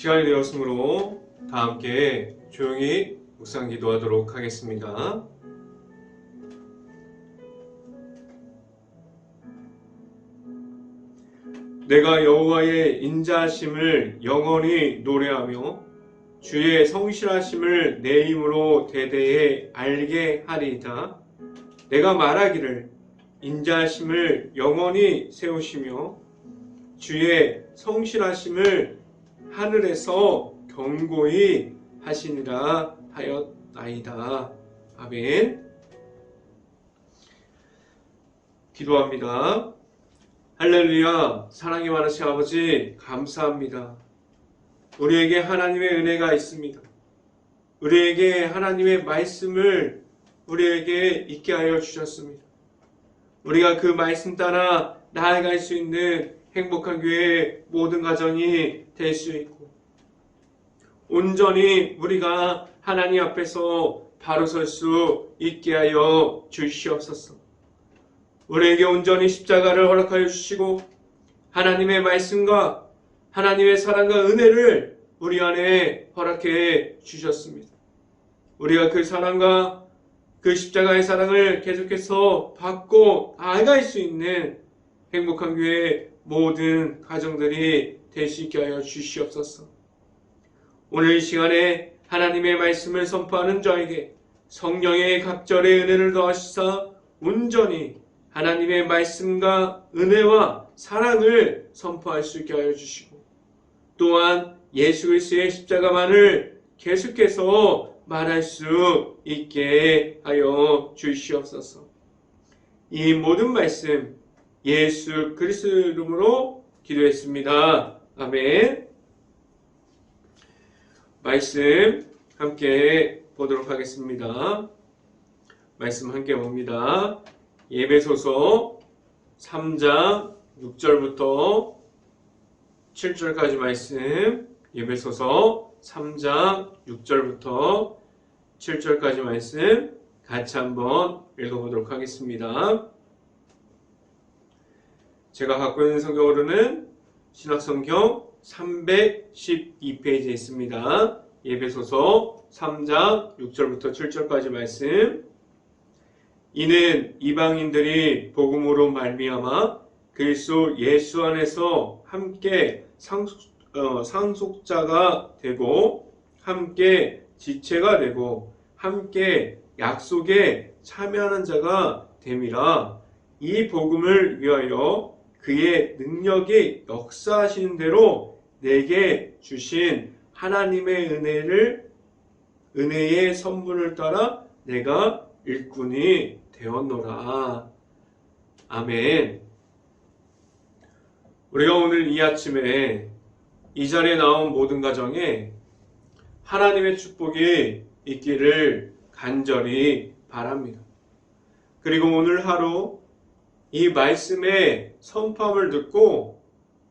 시간이 되었으므로 다 함께 조용히 묵상 기도하도록 하겠습니다. 내가 여호와의 인자하심을 영원히 노래하며 주의 성실하심을 내 힘으로 대대에 알게 하리이다. 내가 말하기를 인자하심을 영원히 세우시며 주의 성실하심을 하늘에서 경고히 하시니라 하였나이다. 아멘. 기도합니다. 할렐루야. 사랑이 많으신 아버지 감사합니다. 우리에게 하나님의 은혜가 있습니다. 우리에게 하나님의 말씀을 우리에게 있게 하여 주셨습니다. 우리가 그 말씀 따라 나아갈 수 있는 행복한 교회의 모든 가정이 될 수 있고 온전히 우리가 하나님 앞에서 바로 설 수 있게 하여 주시옵소서. 우리에게 온전히 십자가를 허락하여 주시고 하나님의 말씀과 하나님의 사랑과 은혜를 우리 안에 허락해 주셨습니다. 우리가 그 사랑과 그 십자가의 사랑을 계속해서 받고 나아갈 수 있는 행복한 교회의 모든 가정들이 될 수 있게 하여 주시옵소서. 오늘 이 시간에 하나님의 말씀을 선포하는 저에게 성령의 각절의 은혜를 더하시사 온전히 하나님의 말씀과 은혜와 사랑을 선포할 수 있게 하여 주시고 또한 예수 그리스도의 십자가만을 계속해서 말할 수 있게 하여 주시옵소서. 이 모든 말씀 예수 그리스도 이름으로 기도했습니다. 아멘. 말씀 함께 보도록 하겠습니다. 말씀 함께 봅니다. 에베소서 3장 6절부터 7절까지 말씀, 에베소서 3장 6절부터 7절까지 말씀 같이 한번 읽어보도록 하겠습니다. 제가 갖고 있는 성경으로는 신학성경 312페이지에 있습니다. 에베소서 3장 6절부터 7절까지 말씀. 이는 이방인들이 복음으로 말미암아 그리스도 예수 안에서 함께 상속자가 되고 함께 지체가 되고 함께 약속에 참여하는 자가 됨이라. 이 복음을 위하여 그의 능력이 역사하시는 대로 내게 주신 하나님의 은혜의 선물을 따라 내가 일꾼이 되었노라. 아멘. 우리가 오늘 이 아침에 이 자리에 나온 모든 가정에 하나님의 축복이 있기를 간절히 바랍니다. 그리고 오늘 하루 이 말씀의 선포함을 듣고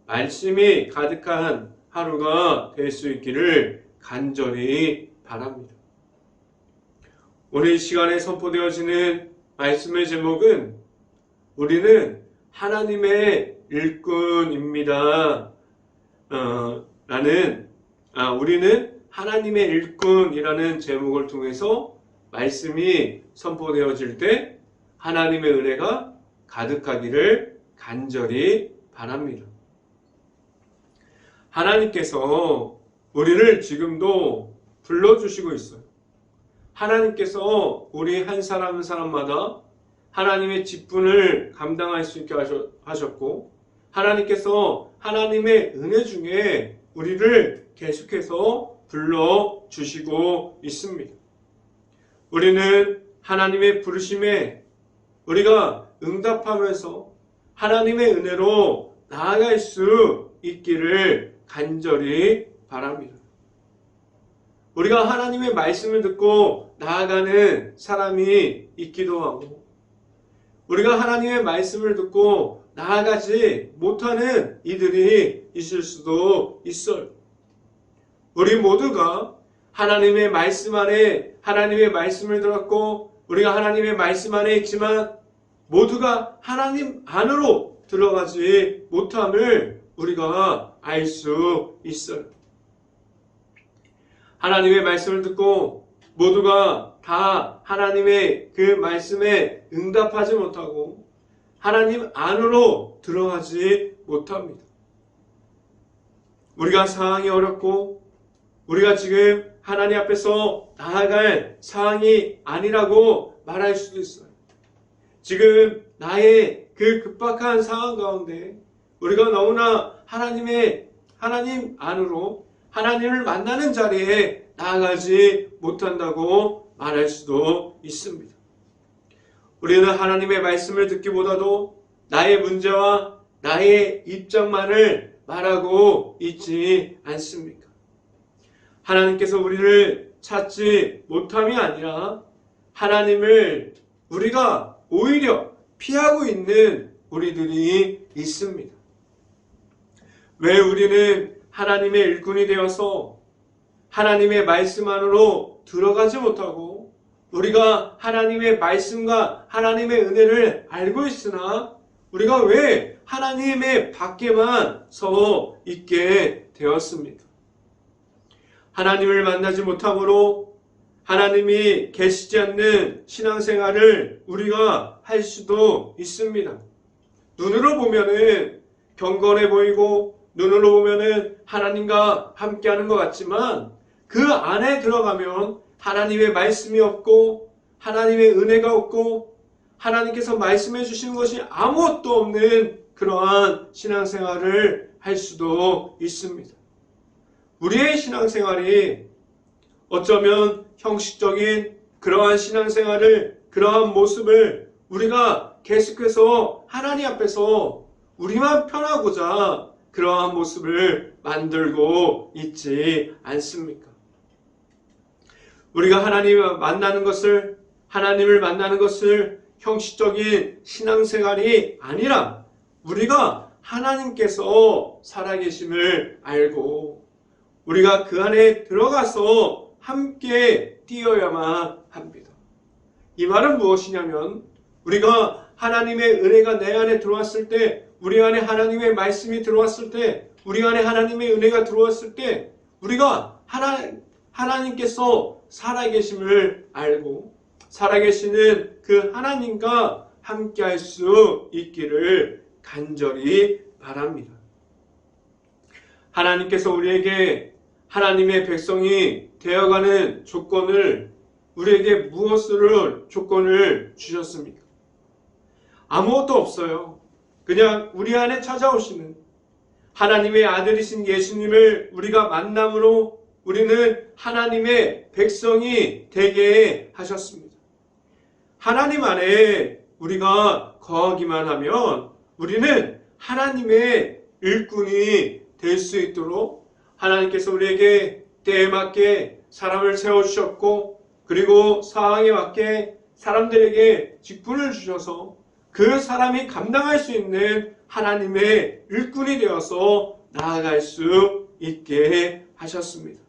말씀이 가득한 하루가 될 수 있기를 간절히 바랍니다. 오늘 이 시간에 선포되어지는 말씀의 제목은 우리는 하나님의 일꾼입니다. 우리는 하나님의 일꾼이라는 제목을 통해서 말씀이 선포되어질 때 하나님의 은혜가 가득하기를 간절히 바랍니다. 하나님께서 우리를 지금도 불러주시고 있어요. 하나님께서 우리 한 사람 한 사람마다 하나님의 직분을 감당할 수 있게 하셨고 하나님께서 하나님의 은혜 중에 우리를 계속해서 불러주시고 있습니다. 우리는 하나님의 부르심에 우리가 응답하면서 하나님의 은혜로 나아갈 수 있기를 간절히 바랍니다. 우리가 하나님의 말씀을 듣고 나아가는 사람이 있기도 하고 우리가 하나님의 말씀을 듣고 나아가지 못하는 이들이 있을 수도 있어요. 우리 모두가 하나님의 말씀 안에 하나님의 말씀을 들었고 우리가 하나님의 말씀 안에 있지만 모두가 하나님 안으로 들어가지 못함을 우리가 알 수 있어요. 하나님의 말씀을 듣고 모두가 다 하나님의 그 말씀에 응답하지 못하고 하나님 안으로 들어가지 못합니다. 우리가 상황이 어렵고 우리가 지금 하나님 앞에서 나아갈 상황이 아니라고 말할 수도 있어요. 지금 나의 그 급박한 상황 가운데 우리가 너무나 하나님 안으로 하나님을 만나는 자리에 나아가지 못한다고 말할 수도 있습니다. 우리는 하나님의 말씀을 듣기보다도 나의 문제와 나의 입장만을 말하고 있지 않습니까? 하나님께서 우리를 찾지 못함이 아니라 하나님을 우리가 오히려 피하고 있는 우리들이 있습니다. 왜 우리는 하나님의 일꾼이 되어서 하나님의 말씀 안으로 들어가지 못하고 우리가 하나님의 말씀과 하나님의 은혜를 알고 있으나 우리가 왜 하나님의 밖에만 서 있게 되었습니까? 하나님을 만나지 못함으로 하나님이 계시지 않는 신앙생활을 우리가 할 수도 있습니다. 눈으로 보면은 경건해 보이고 눈으로 보면은 하나님과 함께하는 것 같지만 그 안에 들어가면 하나님의 말씀이 없고 하나님의 은혜가 없고 하나님께서 말씀해 주시는 것이 아무것도 없는 그러한 신앙생활을 할 수도 있습니다. 우리의 신앙생활이 어쩌면 형식적인 그러한 신앙생활을, 그러한 모습을 우리가 계속해서 하나님 앞에서 우리만 편하고자 그러한 모습을 만들고 있지 않습니까? 우리가 하나님을 만나는 것을 형식적인 신앙생활이 아니라 우리가 하나님께서 살아계심을 알고 우리가 그 안에 들어가서 함께 뛰어야만 합니다. 이 말은 무엇이냐면 우리가 하나님의 은혜가 내 안에 들어왔을 때, 우리 안에 하나님의 말씀이 들어왔을 때, 우리 안에 하나님의 은혜가 들어왔을 때 우리가 하나님께서 살아계심을 알고 살아계시는 그 하나님과 함께할 수 있기를 간절히 바랍니다. 하나님께서 우리에게 하나님의 백성이 되어가는 우리에게 무엇을 조건을 주셨습니까? 아무것도 없어요. 그냥 우리 안에 찾아오시는 하나님의 아들이신 예수님을 우리가 만남으로 우리는 하나님의 백성이 되게 하셨습니다. 하나님 안에 우리가 거하기만 하면 우리는 하나님의 일꾼이 될 수 있도록 하나님께서 우리에게 때에 맞게 사람을 세워주셨고 그리고 상황에 맞게 사람들에게 직분을 주셔서 그 사람이 감당할 수 있는 하나님의 일꾼이 되어서 나아갈 수 있게 하셨습니다.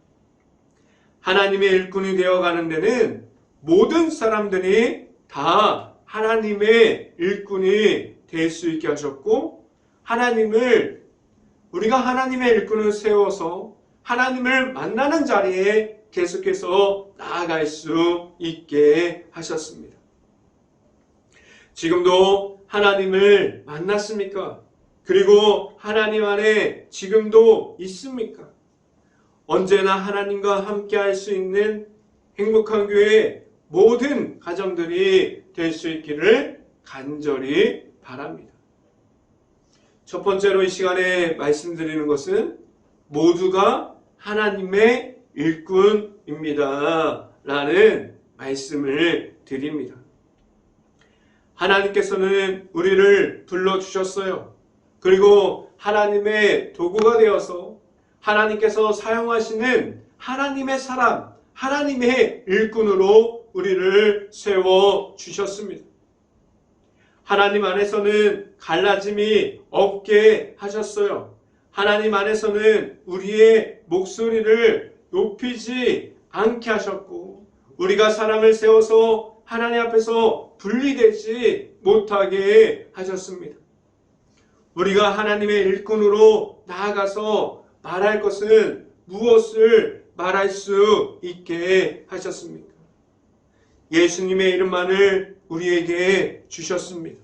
하나님의 일꾼이 되어가는 데는 모든 사람들이 다 하나님의 일꾼이 될 수 있게 하셨고 우리가 하나님의 일꾼을 세워서 하나님을 만나는 자리에 계속해서 나아갈 수 있게 하셨습니다. 지금도 하나님을 만났습니까? 그리고 하나님 안에 지금도 있습니까? 언제나 하나님과 함께 할 수 있는 행복한 교회 모든 가정들이 될 수 있기를 간절히 바랍니다. 첫 번째로 이 시간에 말씀드리는 것은 모두가 하나님의 일꾼입니다. 라는 말씀을 드립니다. 하나님께서는 우리를 불러주셨어요. 그리고 하나님의 도구가 되어서 하나님께서 사용하시는 하나님의 사람, 하나님의 일꾼으로 우리를 세워주셨습니다. 하나님 안에서는 갈라짐이 없게 하셨어요. 하나님 안에서는 우리의 목소리를 높이지 않게 하셨고 우리가 사람을 세워서 하나님 앞에서 분리되지 못하게 하셨습니다. 우리가 하나님의 일꾼으로 나아가서 말할 것은 무엇을 말할 수 있게 하셨습니까? 예수님의 이름만을 우리에게 주셨습니다.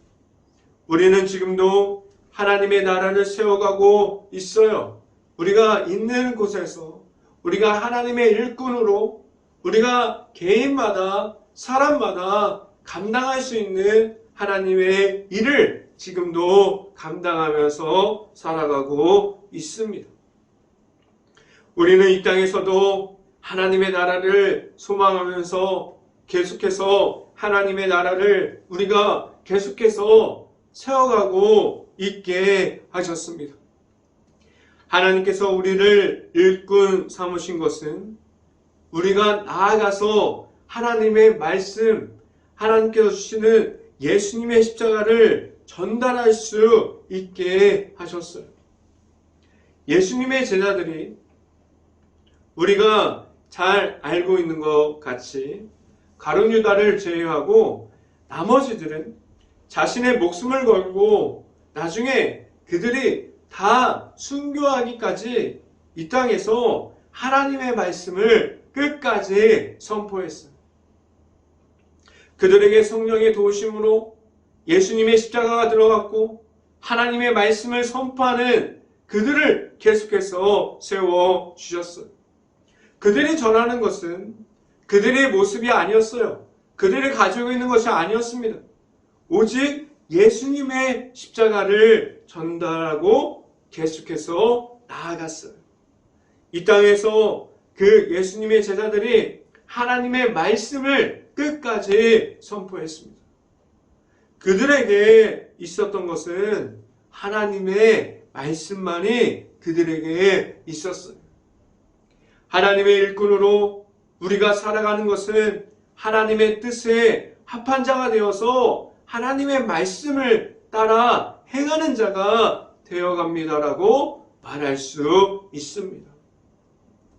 우리는 지금도 하나님의 나라를 세워가고 있어요. 우리가 있는 곳에서 우리가 하나님의 일꾼으로 우리가 개인마다 사람마다 감당할 수 있는 하나님의 일을 지금도 감당하면서 살아가고 있습니다. 우리는 이 땅에서도 하나님의 나라를 소망하면서 계속해서 하나님의 나라를 우리가 계속해서 세워가고 있게 하셨습니다. 하나님께서 우리를 일꾼 삼으신 것은 우리가 나아가서 하나님의 말씀, 하나님께서 주시는 예수님의 십자가를 전달할 수 있게 하셨어요. 예수님의 제자들이 우리가 잘 알고 있는 것 같이 가룟 유다를 제외하고 나머지들은 자신의 목숨을 걸고 나중에 그들이 다 순교하기까지 이 땅에서 하나님의 말씀을 끝까지 선포했어요. 그들에게 성령의 도우심으로 예수님의 십자가가 들어갔고 하나님의 말씀을 선포하는 그들을 계속해서 세워주셨어요. 그들이 전하는 것은 그들의 모습이 아니었어요. 그들이 가지고 있는 것이 아니었습니다. 오직 예수님의 십자가를 전달하고 계속해서 나아갔어요. 이 땅에서 그 예수님의 제자들이 하나님의 말씀을 끝까지 선포했습니다. 그들에게 있었던 것은 하나님의 말씀만이 그들에게 있었어요. 하나님의 일꾼으로 우리가 살아가는 것은 하나님의 뜻에 합한 자가 되어서 하나님의 말씀을 따라 행하는 자가 되어갑니다라고 말할 수 있습니다.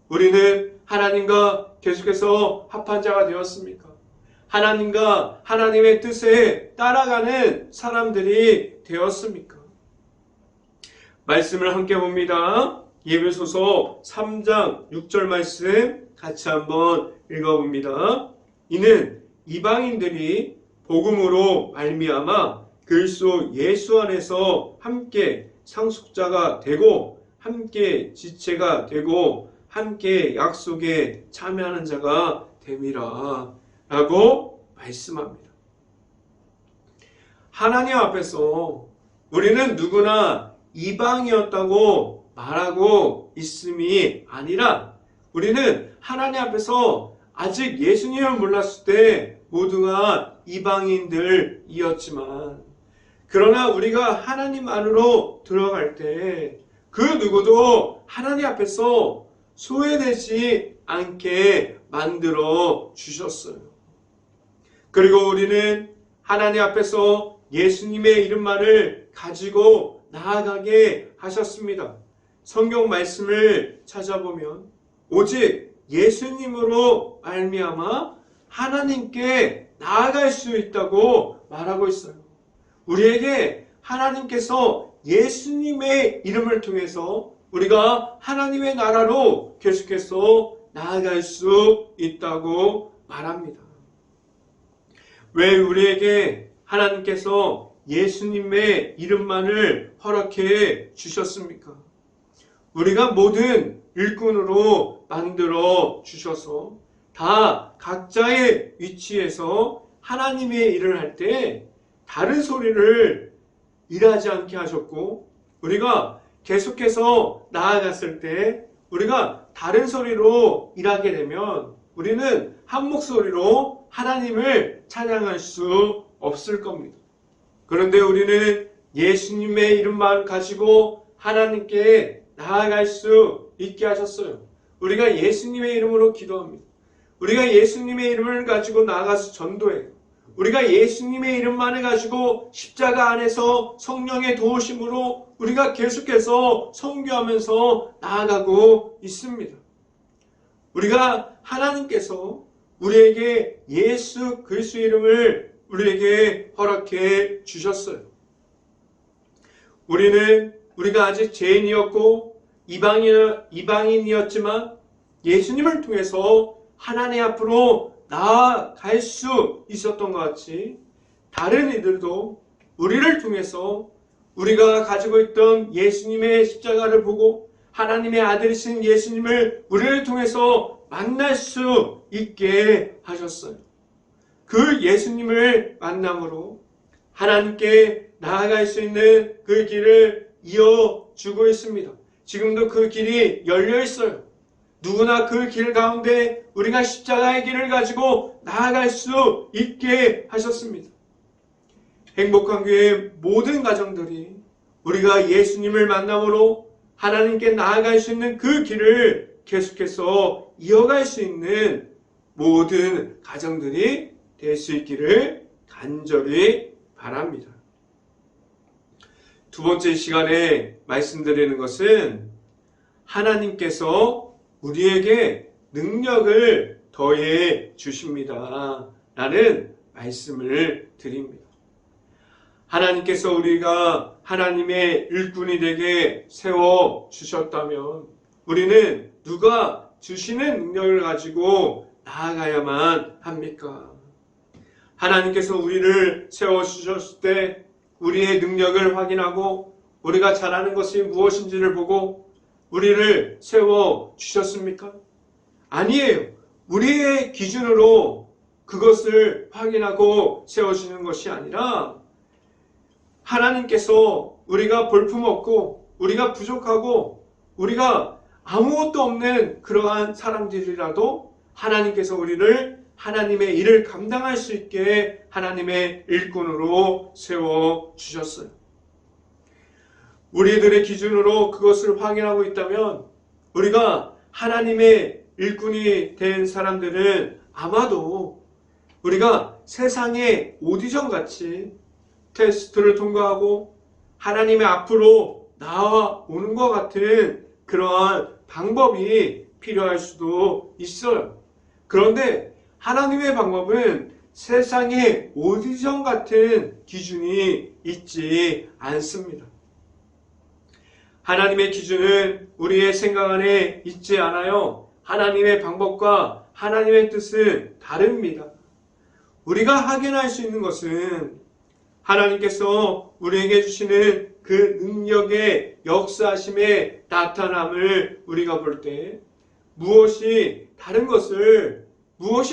우리는 하나님과 계속해서 합한 자가 되었습니까? 하나님과 하나님의 뜻에 따라가는 사람들이 되었습니까? 말씀을 함께 봅니다. 예배소서 3장 6절 말씀 같이 한번 읽어봅니다. 이는 이방인들이 복음으로 말미암아 그리스도 예수 안에서 함께 상속자가 되고 함께 지체가 되고 함께 약속에 참여하는 자가 됨이라 라고 말씀합니다. 하나님 앞에서 우리는 누구나 이방이었다고 말하고 있음이 아니라 우리는 하나님 앞에서 아직 예수님을 몰랐을 때 모두가 이방인들이었지만 그러나 우리가 하나님 안으로 들어갈 때 그 누구도 하나님 앞에서 소외되지 않게 만들어 주셨어요. 그리고 우리는 하나님 앞에서 예수님의 이름만을 가지고 나아가게 하셨습니다. 성경 말씀을 찾아보면 오직 예수님으로 말미암아 하나님께 나아갈 수 있다고 말하고 있어요. 우리에게 하나님께서 예수님의 이름을 통해서 우리가 하나님의 나라로 계속해서 나아갈 수 있다고 말합니다. 왜 우리에게 하나님께서 예수님의 이름만을 허락해 주셨습니까? 우리가 모든 일꾼으로 만들어 주셔서 다 각자의 위치에서 하나님의 일을 할 때 다른 소리를 일하지 않게 하셨고 우리가 계속해서 나아갔을 때 우리가 다른 소리로 일하게 되면 우리는 한 목소리로 하나님을 찬양할 수 없을 겁니다. 그런데 우리는 예수님의 이름만 가지고 하나님께 나아갈 수 있게 하셨어요. 우리가 예수님의 이름으로 기도합니다. 우리가 예수님의 이름을 가지고 나아가서 전도해요. 우리가 예수님의 이름만을 가지고 십자가 안에서 성령의 도우심으로 우리가 계속해서 선교하면서 나아가고 있습니다. 우리가 하나님께서 우리에게 예수 그리스도의 이름을 우리에게 허락해 주셨어요. 우리가 아직 죄인이었고 이방인이었지만 예수님을 통해서 하나님 앞으로 나아갈 수 있었던 것 같이 다른 이들도 우리를 통해서 우리가 가지고 있던 예수님의 십자가를 보고 하나님의 아들이신 예수님을 우리를 통해서 만날 수 있게 하셨어요. 그 예수님을 만남으로 하나님께 나아갈 수 있는 그 길을 이어주고 있습니다. 지금도 그 길이 열려 있어요. 누구나 그 길 가운데 우리가 십자가의 길을 가지고 나아갈 수 있게 하셨습니다. 행복한 교회의 모든 가정들이 우리가 예수님을 만남으로 하나님께 나아갈 수 있는 그 길을 계속해서 이어갈 수 있는 모든 가정들이 될 수 있기를 간절히 바랍니다. 두 번째 시간에 말씀드리는 것은 하나님께서 우리에게 능력을 더해 주십니다. 라는 말씀을 드립니다. 하나님께서 우리가 하나님의 일꾼이 되게 세워 주셨다면 우리는 누가 주시는 능력을 가지고 나아가야만 합니까? 하나님께서 우리를 세워 주셨을 때 우리의 능력을 확인하고 우리가 잘하는 것이 무엇인지를 보고 우리를 세워 주셨습니까? 아니에요. 우리의 기준으로 그것을 확인하고 세워주는 것이 아니라 하나님께서 우리가 볼품없고 우리가 부족하고 우리가 아무것도 없는 그러한 사람들이라도 하나님께서 우리를 하나님의 일을 감당할 수 있게 하나님의 일꾼으로 세워주셨어요. 우리들의 기준으로 그것을 확인하고 있다면 우리가 하나님의 일꾼이 된 사람들은 아마도 우리가 세상의 오디션같이 테스트를 통과하고 하나님의 앞으로 나아오는 것 같은 그러한 방법이 필요할 수도 있어요. 그런데 하나님의 방법은 세상의 오디션 같은 기준이 있지 않습니다. 하나님의 기준은 우리의 생각 안에 있지 않아요. 하나님의 방법과 하나님의 뜻은 다릅니다. 우리가 확인할 수 있는 것은 하나님께서 우리에게 주시는 그 능력의 역사심의 나타남을 우리가 볼 때 무엇이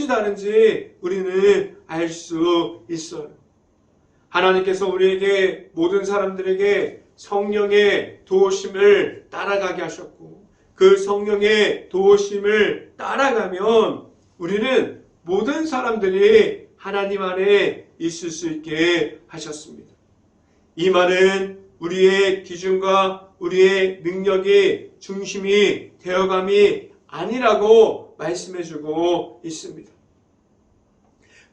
다른지 우리는 알 수 있어요. 하나님께서 우리에게 모든 사람들에게 성령의 도우심을 따라가게 하셨고 그 성령의 도우심을 따라가면 우리는 모든 사람들이 하나님 안에 있을 수 있게 하셨습니다. 이 말은 우리의 기준과 우리의 능력이 중심이 되어감이 아니라고 말씀해주고 있습니다.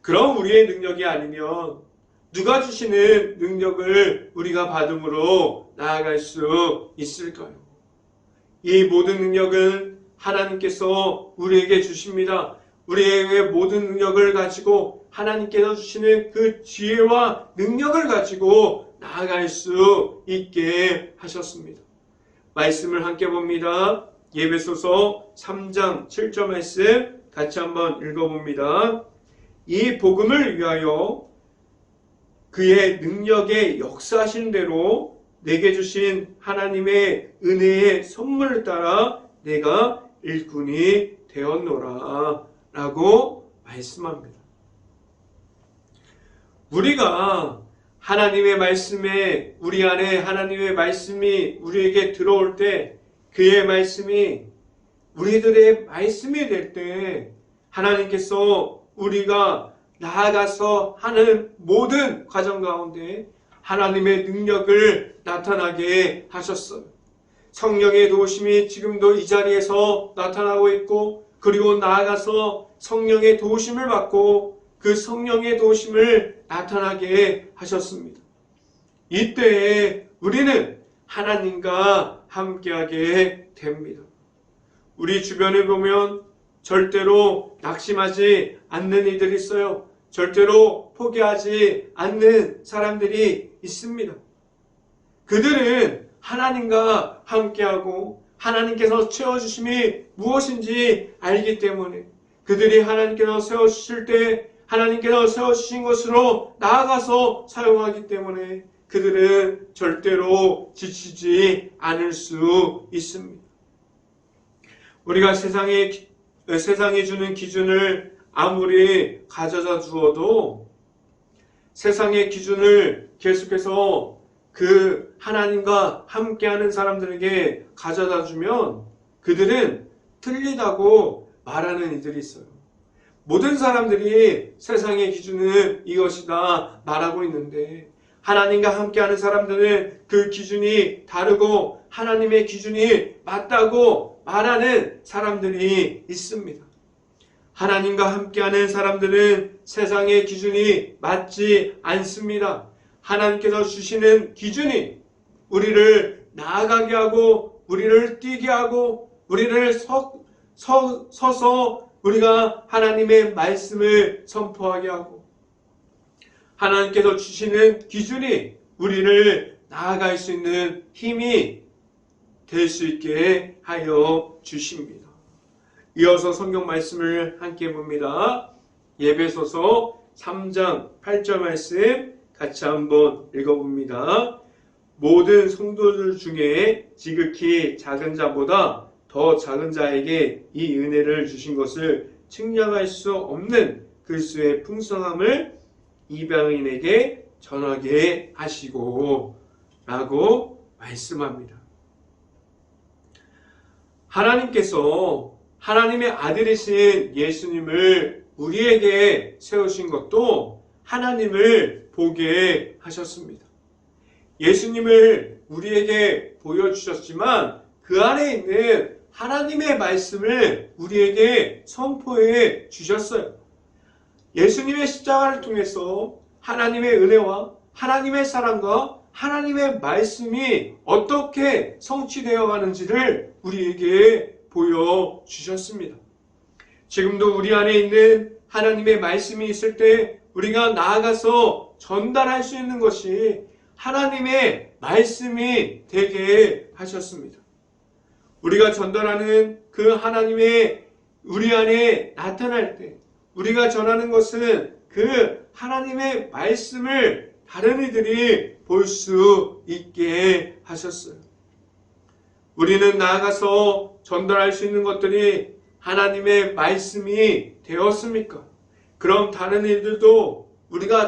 그럼 우리의 능력이 아니면 누가 주시는 능력을 우리가 받음으로 나아갈 수 있을까요? 이 모든 능력은 하나님께서 우리에게 주십니다. 우리에게 모든 능력을 가지고 하나님께서 주시는 그 지혜와 능력을 가지고 나아갈 수 있게 하셨습니다. 말씀을 함께 봅니다. 에베소서 3장 7절 말씀 같이 한번 읽어봅니다. 이 복음을 위하여 그의 능력의 역사하신 대로 내게 주신 하나님의 은혜의 선물을 따라 내가 일꾼이 되었노라 라고 말씀합니다. 우리가 하나님의 말씀에 우리 안에 하나님의 말씀이 우리에게 들어올 때 그의 말씀이 우리들의 말씀이 될 때 하나님께서 우리가 나아가서 하는 모든 과정 가운데 하나님의 능력을 나타나게 하셨어요. 성령의 도우심이 지금도 이 자리에서 나타나고 있고 그리고 나아가서 성령의 도우심을 받고 그 성령의 도우심을 나타나게 하셨습니다. 이때에 우리는 하나님과 함께하게 됩니다. 우리 주변에 보면 절대로 낙심하지 않는 이들이 있어요. 절대로 포기하지 않는 사람들이 있습니다. 그들은 하나님과 함께하고 하나님께서 채워주심이 무엇인지 알기 때문에 그들이 하나님께서 세워주실 때 하나님께서 세워주신 것으로 나아가서 사용하기 때문에 그들은 절대로 지치지 않을 수 있습니다. 우리가 세상이 주는 기준을 아무리 가져다 주어도 세상의 기준을 계속해서 그 하나님과 함께하는 사람들에게 가져다 주면 그들은 틀리다고 말하는 이들이 있어요. 모든 사람들이 세상의 기준은 이것이다 말하고 있는데 하나님과 함께하는 사람들은 그 기준이 다르고 하나님의 기준이 맞다고 말하는 사람들이 있습니다. 하나님과 함께하는 사람들은 세상의 기준이 맞지 않습니다. 하나님께서 주시는 기준이 우리를 나아가게 하고 우리를 뛰게 하고 우리를 서서 우리가 하나님의 말씀을 선포하게 하고 하나님께서 주시는 기준이 우리를 나아갈 수 있는 힘이 될 수 있게 하여 주십니다. 이어서 성경 말씀을 함께 봅니다. 에베소서 3장 8절 말씀 같이 한번 읽어봅니다. 모든 성도들 중에 지극히 작은 자보다 더 작은 자에게 이 은혜를 주신 것을 측량할 수 없는 그리스도의 풍성함을 이방인에게 전하게 하시고 라고 말씀합니다. 하나님께서 하나님의 아들이신 예수님을 우리에게 세우신 것도 하나님을 보게 하셨습니다. 예수님을 우리에게 보여주셨지만 그 안에 있는 하나님의 말씀을 우리에게 선포해 주셨어요. 예수님의 십자가를 통해서 하나님의 은혜와 하나님의 사랑과 하나님의 말씀이 어떻게 성취되어 가는지를 우리에게 보여주셨습니다. 지금도 우리 안에 있는 하나님의 말씀이 있을 때 우리가 나아가서 전달할 수 있는 것이 하나님의 말씀이 되게 하셨습니다. 우리가 전달하는 그 하나님의 우리 안에 나타날 때 우리가 전하는 것은 그 하나님의 말씀을 다른 이들이 볼 수 있게 하셨어요. 우리는 나아가서 전달할 수 있는 것들이 하나님의 말씀이 되었습니까? 그럼 다른 이들도 우리가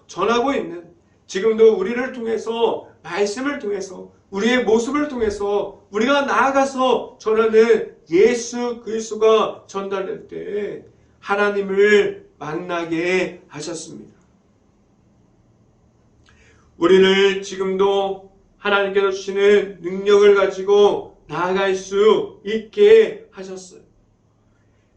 전하고 있는 지금도 우리를 통해서 말씀을 통해서 우리의 모습을 통해서 우리가 나아가서 전하는 예수 그리스도가 전달될 때 하나님을 만나게 하셨습니다. 우리를 지금도 하나님께서 주시는 능력을 가지고 나아갈 수 있게 하셨어요.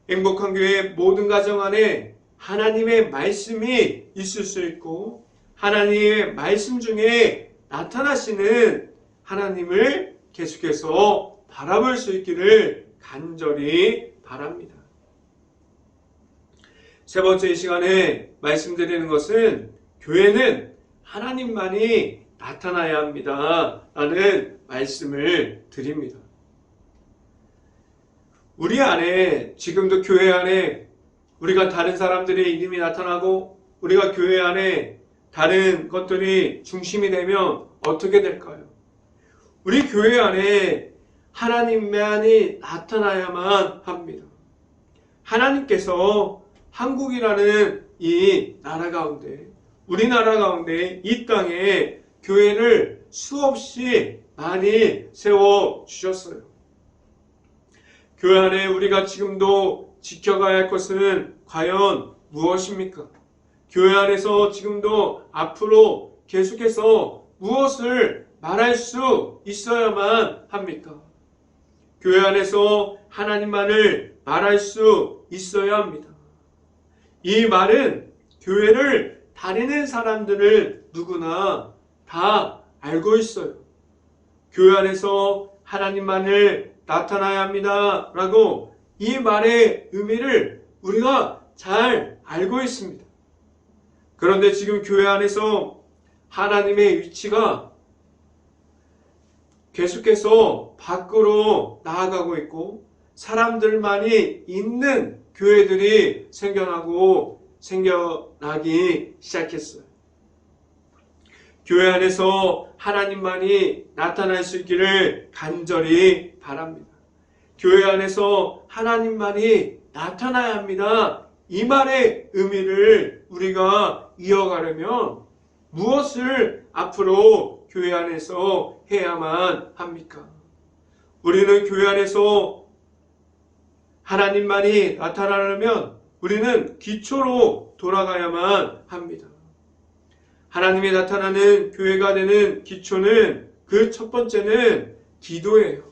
행복한 교회 모든 가정 안에 하나님의 말씀이 있을 수 있고 하나님의 말씀 중에 나타나시는 하나님을 계속해서 바라볼 수 있기를 간절히 바랍니다. 세 번째 시간에 말씀드리는 것은 교회는 하나님만이 나타나야 합니다. 라는 말씀을 드립니다. 우리 안에 지금도 교회 안에 우리가 다른 사람들의 이름이 나타나고 우리가 교회 안에 다른 것들이 중심이 되면 어떻게 될까요? 우리 교회 안에 하나님만이 나타나야만 합니다. 하나님께서 한국이라는 이 나라 가운데 우리나라 가운데 이 땅에 교회를 수없이 많이 세워주셨어요. 교회 안에 우리가 지금도 지켜가야 할 것은 과연 무엇입니까? 교회 안에서 지금도 앞으로 계속해서 무엇을 말할 수 있어야만 합니까? 교회 안에서 하나님만을 말할 수 있어야 합니다. 이 말은 교회를 다니는 사람들을 누구나 다 알고 있어요. 교회 안에서 하나님만을 나타나야 합니다. 라고 이 말의 의미를 우리가 잘 알고 있습니다. 그런데 지금 교회 안에서 하나님의 위치가 계속해서 밖으로 나아가고 있고 사람들만이 있는 교회들이 생겨나기 시작했어요. 교회 안에서 하나님만이 나타날 수 있기를 간절히 바랍니다. 교회 안에서 하나님만이 나타나야 합니다. 이 말의 의미를 우리가 이어가려면 무엇을 앞으로 교회 안에서 해야만 합니까? 우리는 교회 안에서 하나님만이 나타나려면 우리는 기초로 돌아가야만 합니다. 하나님이 나타나는 교회가 되는 기초는 그 첫 번째는 기도예요.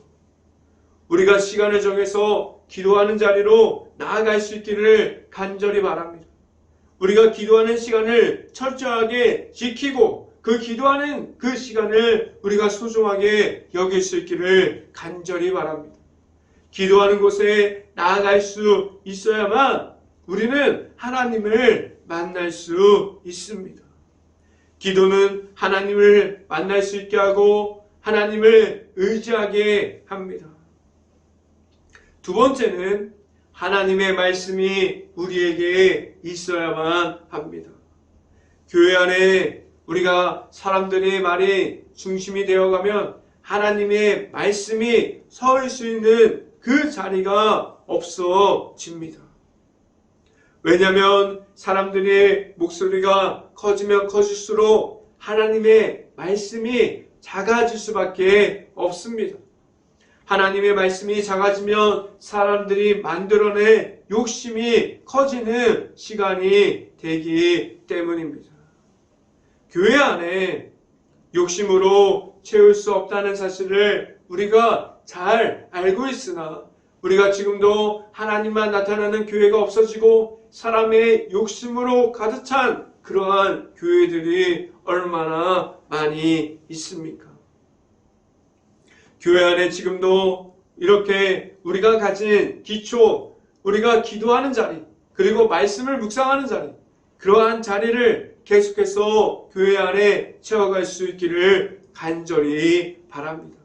우리가 시간을 정해서 기도하는 자리로 나아갈 수 있기를 간절히 바랍니다. 우리가 기도하는 시간을 철저하게 지키고 그 기도하는 그 시간을 우리가 소중하게 여길 수 있기를 간절히 바랍니다. 기도하는 곳에 나아갈 수 있어야만 우리는 하나님을 만날 수 있습니다. 기도는 하나님을 만날 수 있게 하고 하나님을 의지하게 합니다. 두 번째는 하나님의 말씀이 우리에게 있어야만 합니다. 교회 안에 우리가 사람들의 말이 중심이 되어가면 하나님의 말씀이 설 수 있는 그 자리가 없어집니다. 왜냐하면 사람들의 목소리가 커지면 커질수록 하나님의 말씀이 작아질 수밖에 없습니다. 하나님의 말씀이 작아지면 사람들이 만들어낸 욕심이 커지는 시간이 되기 때문입니다. 교회 안에 욕심으로 채울 수 없다는 사실을 우리가 잘 알고 있으나 우리가 지금도 하나님만 나타나는 교회가 없어지고 사람의 욕심으로 가득 찬 그러한 교회들이 얼마나 많이 있습니까? 교회 안에 지금도 이렇게 우리가 가진 기초, 우리가 기도하는 자리, 그리고 말씀을 묵상하는 자리, 그러한 자리를 계속해서 교회 안에 채워갈 수 있기를 간절히 바랍니다.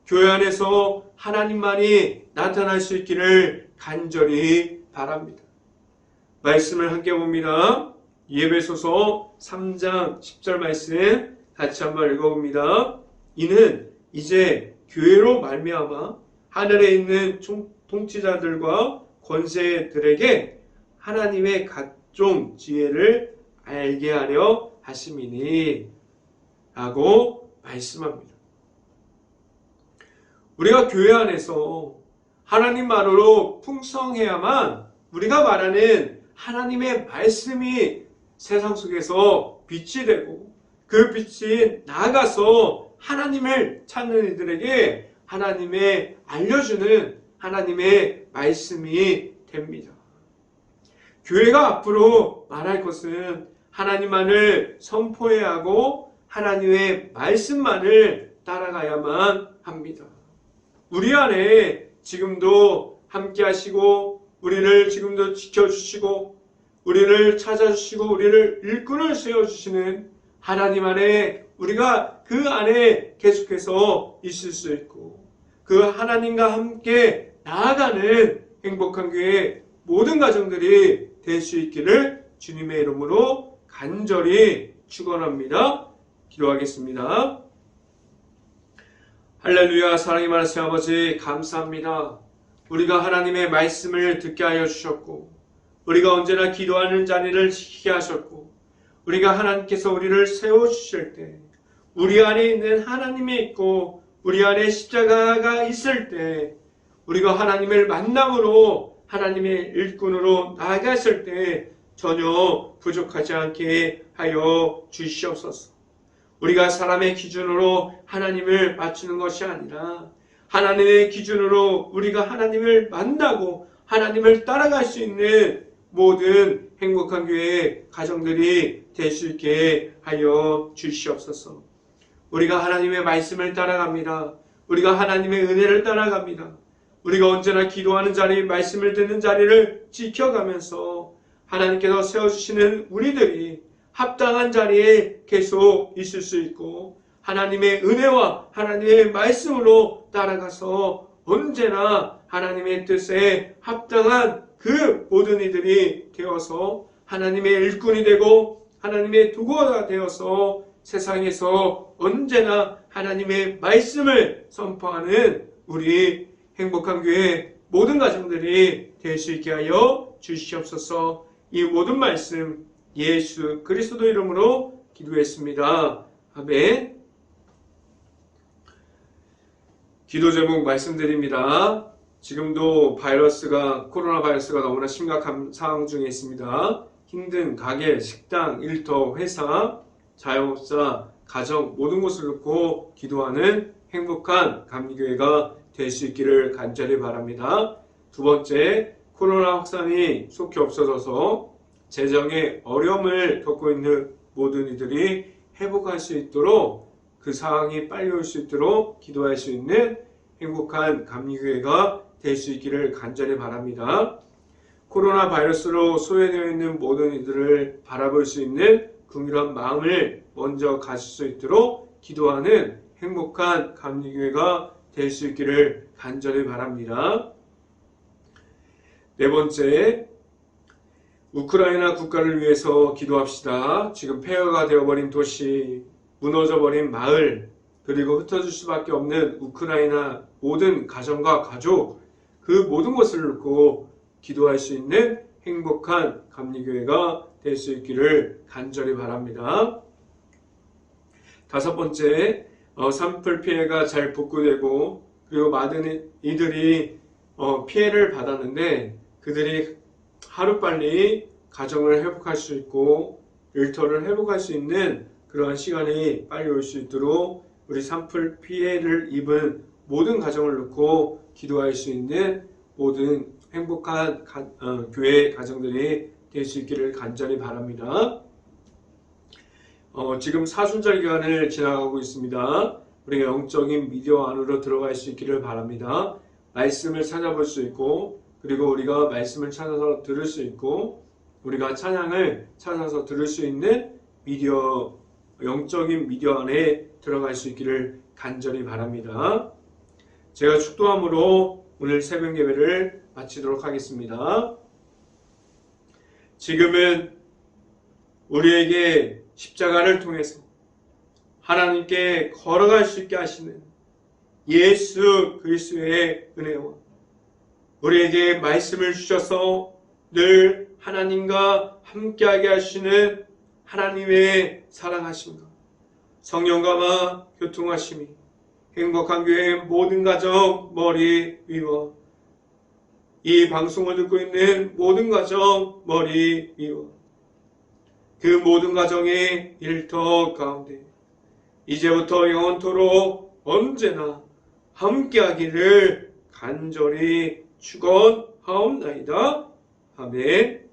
교회 안에서 하나님만이 나타날 수 있기를 간절히 바랍니다. 말씀을 함께 봅니다. 에베소서 3장 10절 말씀 같이 한번 읽어봅니다. 이는 이제 교회로 말미암아 하늘에 있는 통치자들과 권세들에게 하나님의 각종 지혜를 알게 하려 하심이니 라고 말씀합니다. 우리가 교회 안에서 하나님만으로 풍성해야만 우리가 말하는 하나님의 말씀이 세상 속에서 빛이 되고 그 빛이 나아가서 하나님을 찾는 이들에게 하나님의 알려주는 하나님의 말씀이 됩니다. 교회가 앞으로 말할 것은 하나님만을 선포해야 하고 하나님의 말씀만을 따라가야만 합니다. 우리 안에 지금도 함께 하시고 우리를 지금도 지켜주시고 우리를 찾아주시고 우리를 일꾼을 세워주시는 하나님 안에 우리가 그 안에 계속해서 있을 수 있고 그 하나님과 함께 나아가는 행복한 교회 모든 가정들이 될 수 있기를 주님의 이름으로 간절히 축원합니다. 기도하겠습니다. 할렐루야. 사랑이 많으신 아버지 감사합니다. 우리가 하나님의 말씀을 듣게 하여 주셨고 우리가 언제나 기도하는 자리를 지키게 하셨고 우리가 하나님께서 우리를 세워주실 때 우리 안에 있는 하나님이 있고 우리 안에 십자가가 있을 때 우리가 하나님을 만남으로 하나님의 일꾼으로 나아갔을 때 전혀 부족하지 않게 하여 주시옵소서. 우리가 사람의 기준으로 하나님을 맞추는 것이 아니라 하나님의 기준으로 우리가 하나님을 만나고 하나님을 따라갈 수 있는 모든 행복한 교회 가정들이 될 수 있게 하여 주시옵소서. 우리가 하나님의 말씀을 따라갑니다. 우리가 하나님의 은혜를 따라갑니다. 우리가 언제나 기도하는 자리, 말씀을 듣는 자리를 지켜가면서 하나님께서 세워주시는 우리들이 합당한 자리에 계속 있을 수 있고 하나님의 은혜와 하나님의 말씀으로 따라가서 언제나 하나님의 뜻에 합당한 그 모든 이들이 되어서 하나님의 일꾼이 되고 하나님의 두고가 되어서 세상에서 언제나 하나님의 말씀을 선포하는 우리 행복한 교회 모든 가정들이 될 수 있게 하여 주시옵소서. 이 모든 말씀 예수 그리스도 이름으로 기도했습니다. 아멘. 기도 제목 말씀드립니다. 지금도 코로나 바이러스가 너무나 심각한 상황 중에 있습니다. 힘든 가게, 식당, 일터, 회사, 자영업자, 가정 모든 곳을 놓고 기도하는 행복한 감리교회가 될 수 있기를 간절히 바랍니다. 두 번째, 코로나 확산이 속히 없어져서 재정에 어려움을 겪고 있는 모든 이들이 회복할 수 있도록 그 상황이 빨리 올 수 있도록 기도할 수 있는 행복한 감리교회가 될 수 있기를 간절히 바랍니다. 코로나 바이러스로 소외되어 있는 모든 이들을 바라볼 수 있는 긍휼한 마음을 먼저 가질 수 있도록 기도하는 행복한 감리교회가 될 수 있기를 간절히 바랍니다. 네 번째, 우크라이나 국가를 위해서 기도합시다. 지금 폐허가 되어버린 도시, 무너져버린 마을, 그리고 흩어질 수밖에 없는 우크라이나 모든 가정과 가족, 그 모든 것을 놓고 기도할 수 있는 행복한 감리교회가 될 수 있기를 간절히 바랍니다. 다섯 번째, 산불 피해가 잘 복구되고 그리고 많은 이들이 피해를 받았는데 그들이 하루빨리 가정을 회복할 수 있고 일터를 회복할 수 있는 그러한 시간이 빨리 올 수 있도록 우리 산불 피해를 입은 모든 가정을 놓고 기도할 수 있는 모든 행복한 교회 가정들이 될 수 있기를 간절히 바랍니다. 지금 사순절 기간을 지나가고 있습니다. 우리가 영적인 미디어 안으로 들어갈 수 있기를 바랍니다. 말씀을 찾아볼 수 있고 그리고 우리가 말씀을 찾아서 들을 수 있고 우리가 찬양을 찾아서 들을 수 있는 영적인 미디어 안에 들어갈 수 있기를 간절히 바랍니다. 제가 축도함으로 오늘 새벽 예배를 마치도록 하겠습니다. 지금은 우리에게 십자가를 통해서 하나님께 걸어갈 수 있게 하시는 예수 그리스도의 은혜와 우리에게 말씀을 주셔서 늘 하나님과 함께하게 하시는 하나님의 사랑하심과 성령과 교통하심이 행복한 교회 모든 가정 머리 위와 이 방송을 듣고 있는 모든 가정 머리 위와 그 모든 가정의 일터 가운데 이제부터 영원토록 언제나 함께하기를 간절히 축원하옵나이다. 아멘.